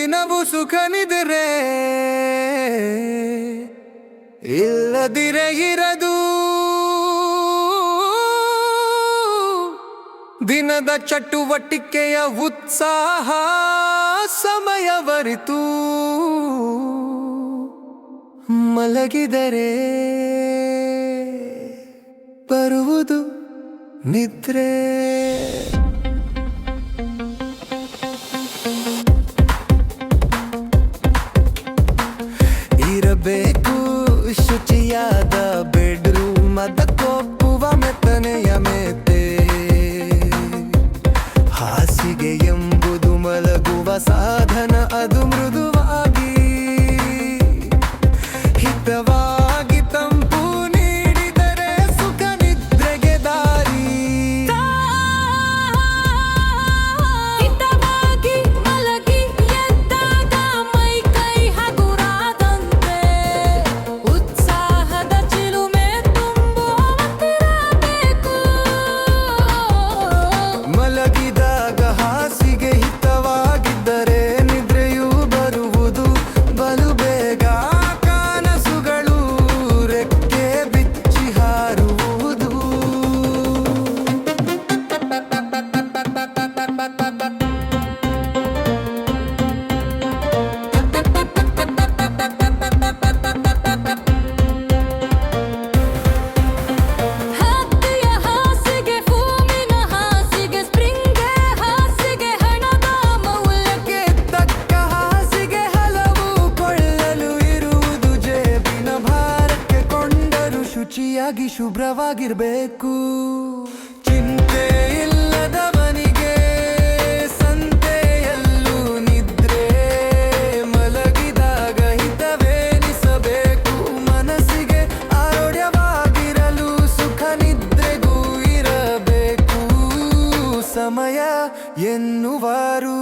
ದಿನವೂ ಸುಖ ನಿದ್ರೆ ಇಲ್ಲದಿರೆ ಇರದು ದಿನದ ಚಟುವಟಿಕೆಯ ಉತ್ಸಾಹ ಸಮಯವರಿತು ಮಲಗಿದರೆ ಬರುವುದು ನಿದ್ರೆ ಇರಬೇಕು ಶುಚಿಯಾದ ಬೆಡ್ರೂಮ್ ಅದಕ್ಕೊಪ್ಪುವ ಮೆತ್ತನೆಯ ಮೆತ್ತೆ ಹಾಸಿಗೆ ಎಂಬುದು ಮಲಗುವ ಸಾಧನ ಅದು ಮೃದುವಾಗಿ ಹಿತವಾಗಿ ತಂಪು ನೀಡಿದರೆ ಸುಖ ನಿದ್ರೆಗೆ ದಾರಿ ಹಿತವಾಗಿ ಮಲಗಿ ಎದ್ದಾಗ ಮೈ ಕೈ ಹಗುರಾದಂತೆ ಉತ್ಸಾಹದ ಚಿಲುಮೆ ತುಂಬುವಂತಿರಬೇಕು ಮಲಗಿದಾಗ ಹಾಸಿಗೆ ಹಿತವಾಗಿದ್ದರೆ ನಿದ್ರೆಯೂ ಬರುವುದು ಬಲು ಬೇಗ ಕನಸುಗಳು ರೆಕ್ಕೆ ಬಿಚ್ಚಿ ಹಾರುವುದು ಹತ್ತಿಯ ಹಾಸಿಗೆ ಫೋಮಿನ ಹಾಸಿಗೆ ಸ್ಪ್ರಿಂಗ್ಗೆ ಹಾಸಿಗೆ ಹಣದ ಮೌಲ್ಯಕ್ಕೆ ತಕ್ಕ ಹಾಸಿಗೆ ಹಲವು ಕೊಳ್ಳಲು ಇರುವುದು ಜೇಬಿನ ಭಾರಕ್ಕೆ ಕೊಂಡರು ಶುಚಿಯಾಗಿ ಶುಭ್ರವಾಗಿರ್ಬೇಕು ಚಿಂತೆ ಇಲ್ಲದವನಿಗೆ ಸಂತೆಯಲ್ಲೂ ನಿದ್ರೆ ಮಲಗಿದಾಗ ಹಿತವೇನಿಸಬೇಕು ಮನಸ್ಸಿಗೆ ಆರೋಗ್ಯವಾಗಿರಲು ಸುಖ ನಿದ್ರೆಗೂ ಇರಬೇಕು ಸಮಯ ಎನ್ನುವರು